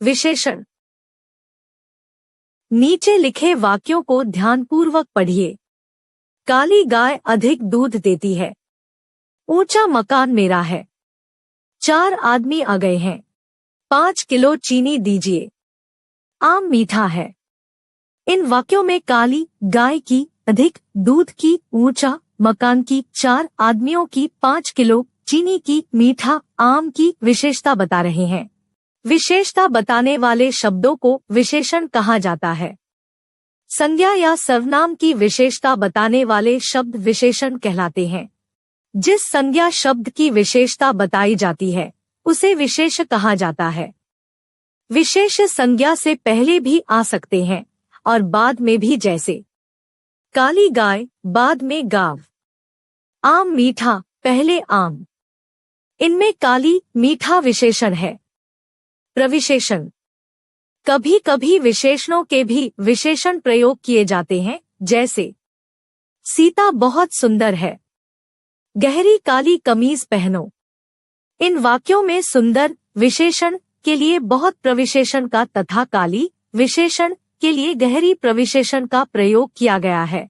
विशेषण। नीचे लिखे वाक्यों को ध्यानपूर्वक पढ़िए। काली गाय अधिक दूध देती है। ऊंचा मकान मेरा है। 4 आदमी आ गए हैं। 5 किलो चीनी दीजिए। आम मीठा है। इन वाक्यों में काली गाय की, अधिक दूध की, ऊंचा मकान की, 4 आदमियों की, 5 किलो चीनी की, मीठा आम की विशेषता बता रहे हैं। विशेषता बताने वाले शब्दों को विशेषण कहा जाता है। संज्ञा या सर्वनाम की विशेषता बताने वाले शब्द विशेषण कहलाते हैं। जिस संज्ञा शब्द की विशेषता बताई जाती है उसे विशेष कहा जाता है। विशेष संज्ञा से पहले भी आ सकते हैं और बाद में भी, जैसे काली गाय बाद में गाव। आम मीठा पहले आम। इनमें काली मीठा विशेषण है। प्रविशेषण। कभी कभी विशेषणों के भी विशेषण प्रयोग किए जाते हैं, जैसे सीता बहुत सुंदर है। गहरी काली कमीज पहनो। इन वाक्यों में सुंदर विशेषण के लिए बहुत प्रविशेषण का तथा काली विशेषण के लिए गहरी प्रविशेषण का प्रयोग किया गया है।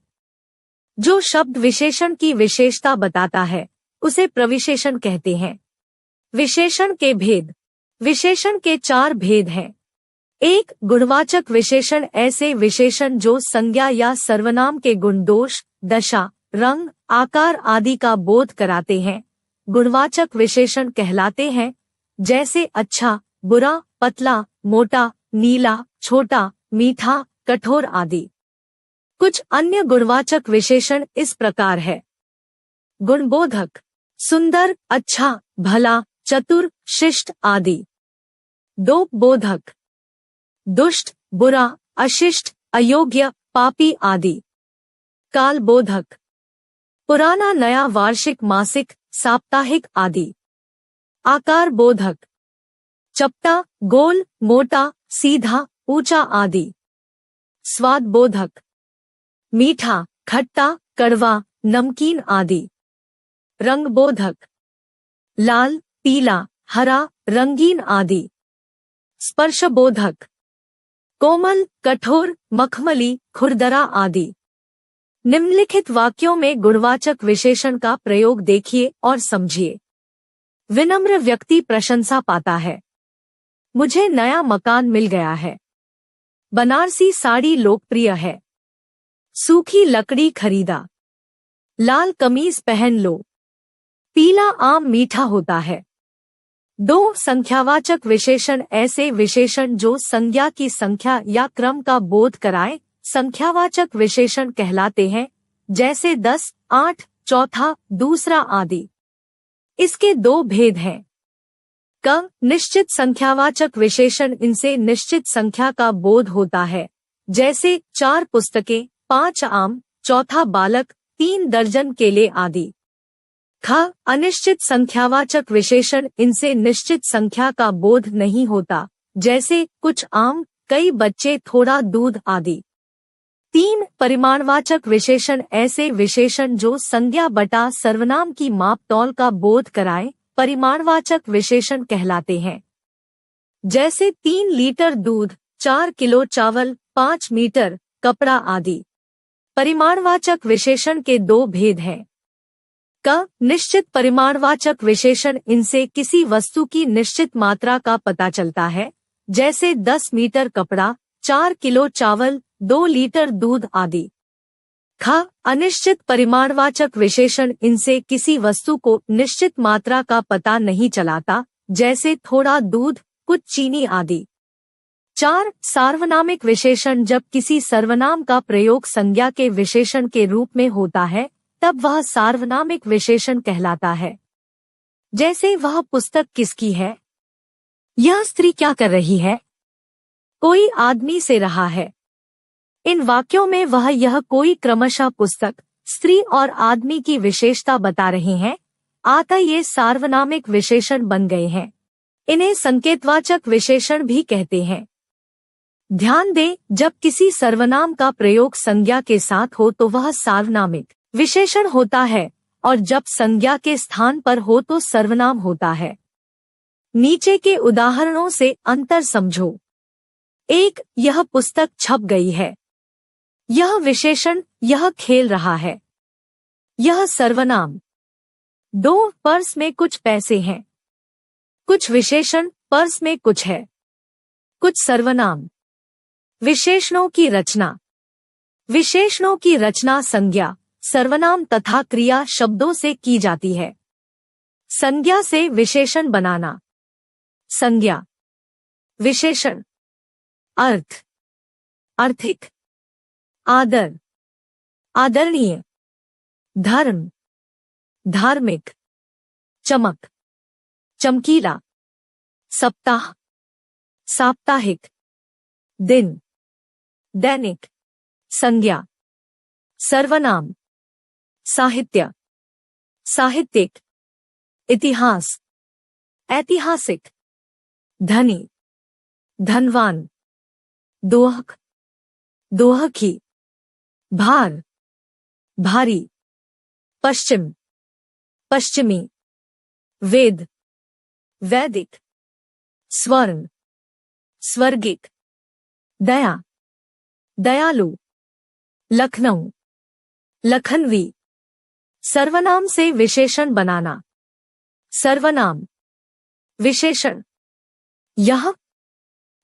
जो शब्द विशेषण की विशेषता बताता है उसे प्रविशेषण कहते हैं। विशेषण के भेद। विशेषण के 4 भेद हैं। 1. गुणवाचक विशेषण। ऐसे विशेषण जो संज्ञा या सर्वनाम के गुण, दोष, दशा, रंग, आकार आदि का बोध कराते हैं, गुणवाचक विशेषण कहलाते हैं, जैसे अच्छा, बुरा, पतला, मोटा, नीला, छोटा, मीठा, कठोर आदि। कुछ अन्य गुणवाचक विशेषण इस प्रकार है। गुणबोधक। सुंदर, अच्छा, भला, चतुर, शिष्ट आदि। दोषबोधक। दुष्ट, बुरा, अशिष्ट, अयोग्य, पापी आदि। कालबोधक। पुराना, नया, वार्षिक, मासिक, साप्ताहिक आदि। आकार बोधक। चपटा, गोल, मोटा, सीधा, ऊंचा आदि। स्वाद बोधक। मीठा, खट्टा, कड़वा, नमकीन आदि। रंग बोधक। लाल, पीला, हरा, रंगीन आदि। स्पर्श बोधक। कोमल, कठोर, मखमली, खुरदरा आदि। निम्नलिखित वाक्यों में गुणवाचक विशेषण का प्रयोग देखिए और समझिए। विनम्र व्यक्ति प्रशंसा पाता है। मुझे नया मकान मिल गया है। बनारसी साड़ी लोकप्रिय है। सूखी लकड़ी खरीदा। लाल कमीज पहन लो। पीला आम मीठा होता है। 2. संख्यावाचक विशेषण। ऐसे विशेषण जो संज्ञा की संख्या या क्रम का बोध कराएं, संख्यावाचक विशेषण कहलाते हैं, जैसे 10, 8, चौथा, दूसरा आदि। इसके 2 भेद हैं। क. निश्चित संख्यावाचक विशेषण। इनसे निश्चित संख्या का बोध होता है, जैसे 4 पुस्तकें, 5 आम, चौथा बालक, 3 दर्जन केले आदि। ख. अनिश्चित संख्यावाचक विशेषण। इनसे निश्चित संख्या का बोध नहीं होता, जैसे कुछ आम, कई बच्चे, थोड़ा दूध आदि। 3. परिमाणवाचक विशेषण। ऐसे विशेषण जो संज्ञा बटा सर्वनाम की माप तौल का बोध कराएं, परिमाणवाचक विशेषण कहलाते हैं, जैसे 3 लीटर दूध, 4 किलो चावल, 5 मीटर कपड़ा आदि। परिमाणवाचक विशेषण के 2 भेद हैं। क. निश्चित परिमाणवाचक विशेषण। इनसे किसी वस्तु की निश्चित मात्रा का पता चलता है, जैसे 10 मीटर कपड़ा, 4 किलो चावल, 2 लीटर दूध आदि। ख. अनिश्चित परिमाणवाचक विशेषण। इनसे किसी वस्तु को निश्चित मात्रा का पता नहीं चलाता, जैसे थोड़ा दूध, कुछ चीनी आदि। 4. सार्वनामिक विशेषण। जब किसी सर्वनाम का प्रयोग संज्ञा के विशेषण के रूप में होता है तब वह सार्वनामिक विशेषण कहलाता है, जैसे वह पुस्तक किसकी है, यह स्त्री क्या कर रही है, कोई आदमी से रहा है। इन वाक्यों में वह यह कोई क्रमशः पुस्तक, स्त्री और आदमी की विशेषता बता रहे हैं, अतः ये सार्वनामिक विशेषण बन गए हैं। इन्हें संकेतवाचक विशेषण भी कहते हैं। ध्यान दें, जब किसी सर्वनाम का प्रयोग संज्ञा के साथ हो तो वह सार्वनामिक विशेषण होता है और जब संज्ञा के स्थान पर हो तो सर्वनाम होता है। नीचे के उदाहरणों से अंतर समझो। एक, यह पुस्तक छप गई है। यह विशेषण, यह खेल रहा है। यह सर्वनाम। दो, पर्स में कुछ पैसे हैं। कुछ विशेषण, पर्स में कुछ है। कुछ सर्वनाम। विशेषणों की रचना। विशेषणों की रचना संज्ञा, सर्वनाम तथा क्रिया शब्दों से की जाती है। संज्ञा से विशेषण बनाना। संज्ञा। विशेषण। अर्थ, आर्थिक। आदर, आदरणीय। धर्म, धार्मिक। चमक, चमकीला। सप्ताह, साप्ताहिक। दिन, दैनिक। संज्ञा। सर्वनाम। साहित्य, साहित्यिक। इतिहास, ऐतिहासिक। धनी, धनवान। दोहक, दोहकी। भार, भारी। पश्चिम, पश्चिमी। वेद, वैदिक। स्वर्ण, स्वर्गिक। दया, दयालु। लखनऊ, लखनवी। सर्वनाम से विशेषण बनाना। सर्वनाम। विशेषण। यह,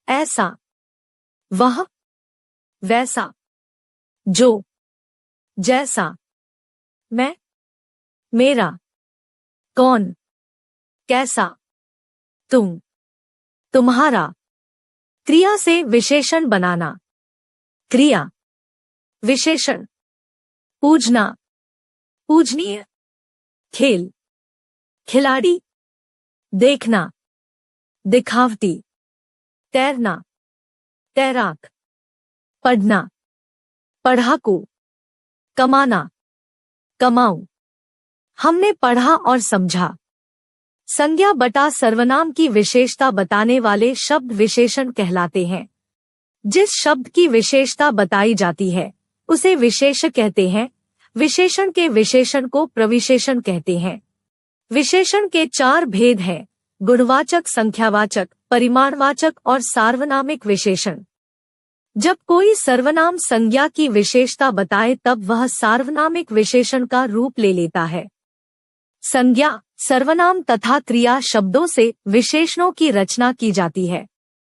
ऐसा। वह, वैसा। जो, जैसा। मैं, मेरा। कौन, कैसा। तुम, तुम्हारा। क्रिया से विशेषण बनाना। क्रिया। विशेषण। पूजना, पूजनीय। खेल, खिलाड़ी। देखना, दिखावटी। तैरना, तैराक। पढ़ना, पढ़ाकू। कमाना, कमाऊ। हमने पढ़ा और समझा। संज्ञा बटा सर्वनाम की विशेषता बताने वाले शब्द विशेषण कहलाते हैं। जिस शब्द की विशेषता बताई जाती है उसे विशेष कहते हैं। विशेषण के विशेषण को प्रविशेषण कहते हैं। विशेषण के चार भेद हैं: गुणवाचक, संख्यावाचक, परिमाणवाचक और सार्वनामिक विशेषण। जब कोई सर्वनाम संज्ञा की विशेषता बताए तब वह सार्वनामिक विशेषण का रूप ले लेता है। संज्ञा, सर्वनाम तथा क्रिया शब्दों से विशेषणों की रचना की जाती है।